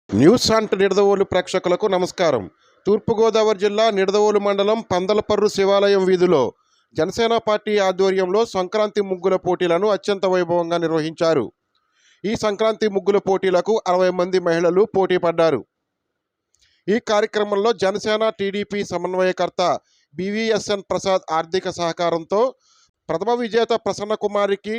News అంట్ నిడదవోలు ప్రేక్షకులకు నమస్కారం. తూర్పుగోదావరి జిల్లా నిడదవోలు మండలం పందలపర్రు శివాలయం వీధిలో జనసేన పార్టీ ఆధ్వర్యంలో సంక్రాంతి ముగ్గుల పోటీలను అత్యంత వైభవంగా నిర్వహించారు. ఈ సంక్రాంతి ముగ్గుల పోటీలకు 60 మంది మహిళలు పోటీ పడ్డారు. ఈ కార్యక్రమంలో జనసేన టీడీపీ సమన్వయకర్త బివిఎస్ఎన్ ప్రసాద్ ఆర్థిక సహకారంతో ప్రథమ విజేత ప్రసన్న కుమారికి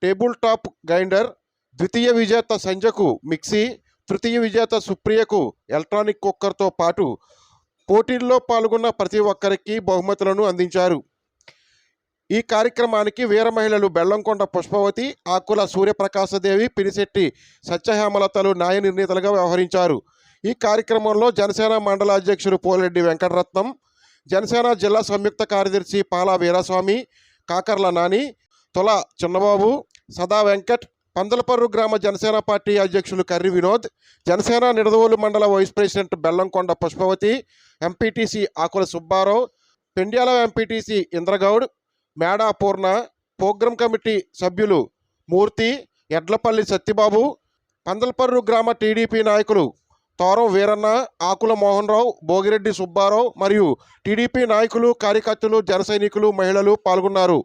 టేబుల్ టాప్ గ్రైండర్, ద్వితీయ విజేత సంజకు మిక్సీ, తృతీయ విజేత సుప్రియకు ఎలక్ట్రానిక్ కుక్కర్తో పాటు పోటీల్లో పాల్గొన్న ప్రతి ఒక్కరికి బహుమతులను అందించారు. ఈ కార్యక్రమానికి వీర మహిళలు బెల్లంకొండ పుష్పవతి, ఆకుల సూర్యప్రకాశదేవి, పినిశెట్టి సత్యహేమలతలు న్యాయ నిర్ణేతలుగా వ్యవహరించారు. ఈ కార్యక్రమంలో జనసేన మండల అధ్యక్షుడు పోలరెడ్డి వెంకటరత్నం, జనసేన జిల్లా సంయుక్త కార్యదర్శి పాలా వీరస్వామి, కాకర్ల నాని, తొల చిన్నబాబు, సదా వెంకట్, పందలపర్రు గ్రామ జనసేన పార్టీ అధ్యక్షులు కర్రి వినోద్, జనసేన నిడదవోలు మండల వైస్ ప్రెసిడెంట్ బెల్లంకొండ పుష్పవతి, ఎంపీటీసీ ఆకుల సుబ్బారావు, పెండ్యాల ఎంపీటీసీ ఇంద్రగౌడ్, మేడా పూర్ణ, ప్రోగ్రాం కమిటీ సభ్యులు మూర్తి, ఎడ్లపల్లి సత్యబాబు, పందలపర్రు గ్రామ టీడీపీ నాయకులు తోరం వీరన్న, ఆకుల మోహన్ రావు, భోగిరెడ్డి సుబ్బారావు మరియు టీడీపీ నాయకులు, కార్యకర్తలు, జన సైనికులు, మహిళలు పాల్గొన్నారు.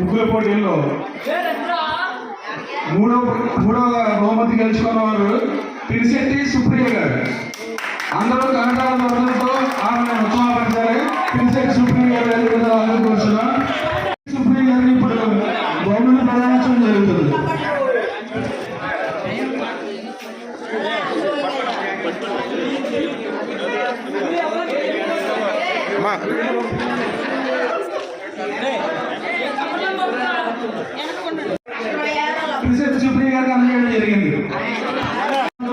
ముగ్గుల పోటీల్లో మూడవ బహుమతి గెలుచుకున్న వారు పినిశెట్టి సుప్రియ గారు. అందరూ కనకాలతో ఆమె ఉత్సాహపరిచారు. పినిశెట్టి సుప్రియ గారు అందరూ కూర్చున్నాం. సుప్రియ గారిని ఇప్పుడు బహుమతి ప్రదానం జరుగుతుంది. పినిశెట్టి సుప్రియ గారికి అందజేయడం జరిగింది.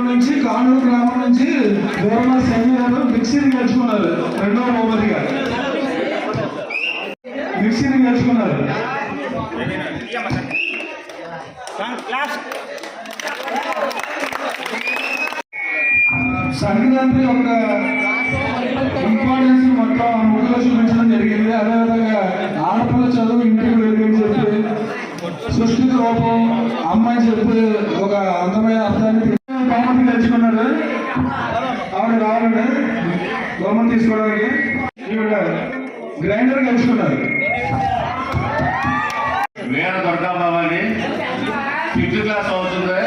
నుంచి కానూరు గ్రామం నుంచి దూరమ సంజయ్ గారు మిక్సీని గెలుచుకున్నారు. రెండవ బహుమతిగా మిక్సీని గెలుచుకున్నారు. సంక్రాంతి యొక్క ఇంపార్టెన్స్ మొత్తం ముగ్గులో చూపించడం జరిగింది. అదేవిధంగా ఆడపిల్ల చదువు చెప్పి ఒక అందమైన అర్థాన్ని బహుమతి గెలుచుకున్నాడు. ఆవిడ రావాలండి బహుమతి తీసుకోవడానికి. ఈవిడ గ్రైండర్ గెలుచుకున్నారు. వీణ దుర్గాబాబు ఫిఫ్త్ క్లాస్ అవుతుంది.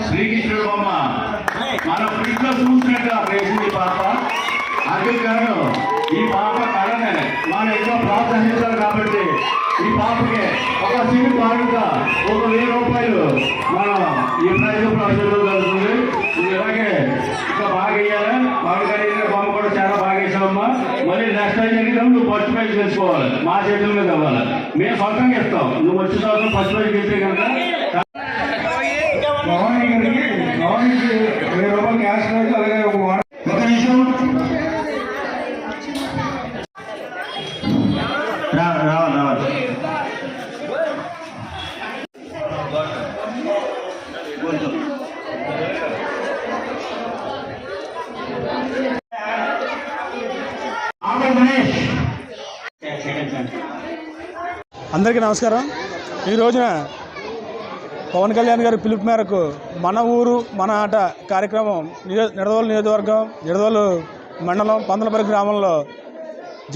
శ్రీకృష్ణుడు బొమ్మ మన ఫిఫ్త్ లో చూసినట్టుగా వేసింది పాప. అంతేకాదు ఈ పాప కళనే మనం ఎక్కువ ప్రోత్సహించాలి కాబట్టి ఈ పాపకి ఒక సినీ పాడుగా 1,000 రూపాయలు మనం ఈ ప్రైజ్ ప్రాజెక్టు జరుగుతుంది. ఇలాగే ఇంకా బాగా వేయాలి. బాగా బొమ్మ కూడా చాలా బాగా వేసామమ్మా. మళ్ళీ నెక్స్ట్ టైం జరిగితే నువ్వు ఫస్ట్ ప్రైజ్ చేసుకోవాలి. మా చేతుల మీద ఇవ్వాలి. మేము సొంతంగా ఇస్తాం. నువ్వు వచ్చిన సంవత్సరం ఫస్ట్ ప్రైజ్ గెలిస్తే కనుక భవానీ గారికి 1000 రూపాయలు క్యాష్ ప్రైజ్. అలాగే ఒక నిమిషం రావాలి. అందరికీ నమస్కారం. ఈ రోజున పవన్ కళ్యాణ్ గారి పిలుపు మేరకు మన ఊరు మన ఆట కార్యక్రమం నిడదవోలు నియోజకవర్గం, నిడదవోలు మండలం పందలపర్రు గ్రామంలో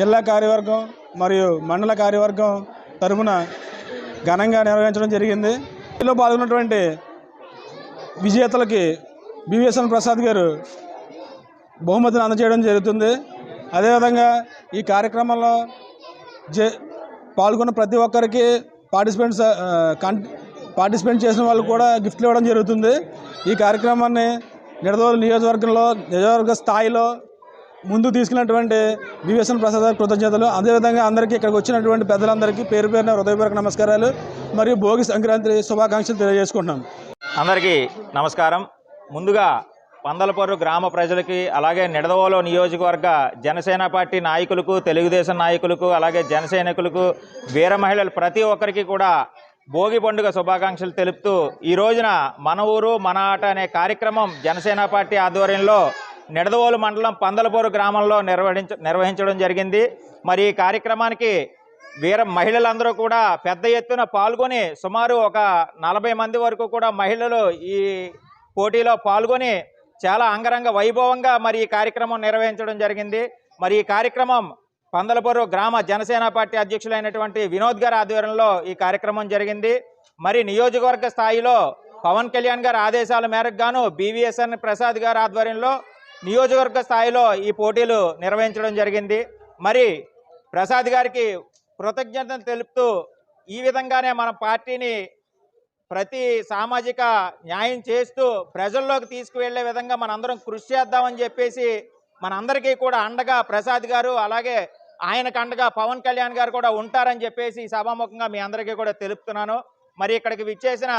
జిల్లా కార్యవర్గం మరియు మండల కార్యవర్గం తరపున ఘనంగా నిర్వహించడం జరిగింది. ఇందులో పాల్గొన్నటువంటి విజేతలకి బివిఎస్ఎన్ ప్రసాద్ గారు బహుమతిని అందజేయడం జరుగుతుంది. అదేవిధంగా ఈ కార్యక్రమంలో పాల్గొన్న ప్రతి ఒక్కరికి పార్టిసిపేట్ చేసిన వాళ్ళు కూడా గిఫ్ట్లు ఇవ్వడం జరుగుతుంది. ఈ కార్యక్రమాన్ని నిడదవోలు నియోజకవర్గ స్థాయిలో ముందు తీసుకున్నటువంటి బివిఎస్ఎన్ ప్రసాద్ గారి కృతజ్ఞతలు. అదేవిధంగా అందరికీ ఇక్కడికి వచ్చినటువంటి పెద్దలందరికీ పేరు పేరున హృదయపూర్వక నమస్కారాలు మరియు భోగి సంక్రాంతి శుభాకాంక్షలు తెలియజేసుకుంటున్నాం. అందరికీ నమస్కారం. ముందుగా పందలపర్రు గ్రామ ప్రజలకి, అలాగే నిడదవోలు నియోజకవర్గ జనసేన పార్టీ నాయకులకు, తెలుగుదేశం నాయకులకు, అలాగే జనసైనికులకు, వీర మహిళలు ప్రతి ఒక్కరికి కూడా భోగి పండుగ శుభాకాంక్షలు తెలుపుతూ ఈ రోజున మన ఊరు మన ఆట అనే కార్యక్రమం జనసేన పార్టీ ఆధ్వర్యంలో నిడదవోలు మండలం పందలపర్రు గ్రామంలో నిర్వహించడం జరిగింది. మరి ఈ కార్యక్రమానికి వీర మహిళలందరూ కూడా పెద్ద ఎత్తున పాల్గొని సుమారు ఒక 40 మంది వరకు కూడా మహిళలు ఈ పోటీలో పాల్గొని చాలా అంగరంగ వైభవంగా మరి ఈ కార్యక్రమం నిర్వహించడం జరిగింది. మరి ఈ కార్యక్రమం పందలపర్రు గ్రామ జనసేన పార్టీ అధ్యక్షులైనటువంటి వినోద్ గారి ఆధ్వర్యంలో ఈ కార్యక్రమం జరిగింది. మరి నియోజకవర్గ స్థాయిలో పవన్ కళ్యాణ్ గారి ఆదేశాల మేరకు గాను బివిఎస్ఎన్ ప్రసాద్ గారి ఆధ్వర్యంలో నియోజకవర్గ స్థాయిలో ఈ పోటీలు నిర్వహించడం జరిగింది. మరి ప్రసాద్ గారికి కృతజ్ఞతలు తెలుపుతూ ఈ విధంగానే మన పార్టీని ప్రతి సామాజిక న్యాయం చేస్తూ ప్రజల్లోకి తీసుకువెళ్లే విధంగా మనందరం కృషి చేద్దామని చెప్పేసి మనందరికీ కూడా అండగా ప్రసాద్ గారు, అలాగే ఆయనకు అండగా పవన్ కళ్యాణ్ గారు కూడా ఉంటారని చెప్పేసి సభాముఖంగా మీ అందరికీ కూడా తెలుపుతున్నాను. మరి ఇక్కడికి విచ్చేసిన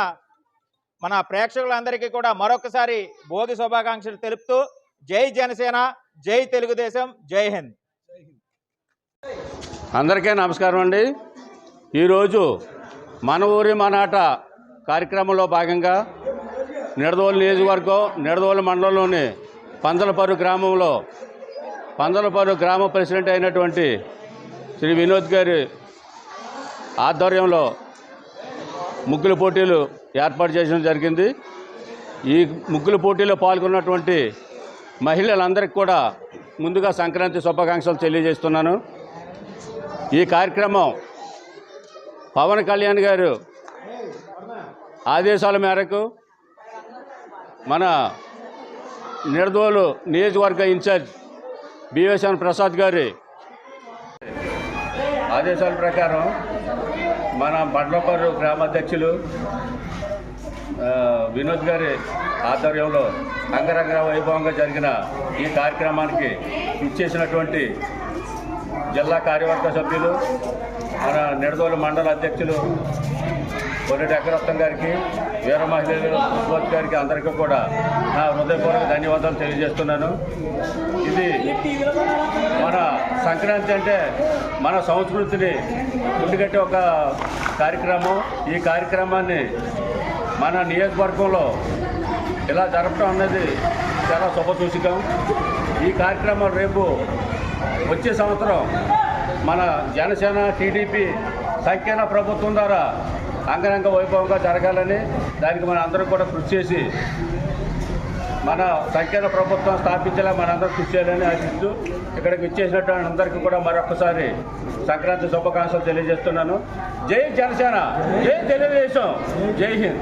మన ప్రేక్షకులందరికీ కూడా మరొకసారి భోగి శుభాకాంక్షలు తెలుపుతూ జై జనసేన, జై తెలుగుదేశం, జై హింద్. అందరికీ నమస్కారం అండి. ఈరోజు మన ఊరి మన ఆట కార్యక్రమంలో భాగంగా నిడదవోలు నియోజకవర్గం, నిడదవోలు మండలంలోని పందలపర్రు గ్రామంలో పందలపర్రు గ్రామ ప్రెసిడెంట్ అయినటువంటి శ్రీ వినోద్ గారి ఆధ్వర్యంలో ముగ్గుల పోటీలు ఏర్పాటు చేయడం జరిగింది. ఈ ముగ్గుల పోటీలో పాల్గొన్నటువంటి మహిళలందరికీ కూడా ముందుగా సంక్రాంతి శుభాకాంక్షలు తెలియజేస్తున్నాను. ఈ కార్యక్రమం పవన్ కళ్యాణ్ గారు ఆదేశాల మేరకు మన నిడదవోలు నియోజకవర్గ ఇన్ఛార్జ్ బివిఎస్ఎన్ ప్రసాద్ గారి ఆదేశాల ప్రకారం మన పందలపర్రు గ్రామాధ్యక్షులు వినోద్ గారి ఆధ్వర్యంలో అంగరంగ వైభవంగా జరిగిన ఈ కార్యక్రమానికి ఇచ్చేసినటువంటి జిల్లా కార్యవర్గ సభ్యులు, మన నిడదవోలు మండల అధ్యక్షులు కొర్రెడ్డి అగ్రరత్నం గారికి, వీర మహిళలు ఉద్వత్ గారికి అందరికీ కూడా నా హృదయపూర్వక ధన్యవాదాలు తెలియజేస్తున్నాను. ఇది మన సంక్రాంతి అంటే మన సంస్కృతిని ముందుగట్టే ఒక కార్యక్రమం. ఈ కార్యక్రమాన్ని మన నియోజకవర్గంలో ఇలా జరపడం అన్నది చాలా శుభసూచకం. ఈ కార్యక్రమం రేపు వచ్చే సంవత్సరం మన జనసేన, టీడీపీ సంకీర్ణ ప్రభుత్వం ద్వారా అంగరంగ వైభవంగా జరగాలని దానికి మన అందరం కూడా కృషి చేసి మన సంఖ్యలో ప్రభుత్వం స్థాపించేలా మనందరం కృషి చేయాలని ఆశిస్తూ ఇక్కడికి ఇచ్చేసినటువంటి అందరికీ కూడా మరొకసారి సంక్రాంతి శుభాకాంక్షలు తెలియజేస్తున్నాను. జై జనసేన, జై తెలుగుదేశం, జై హింద్.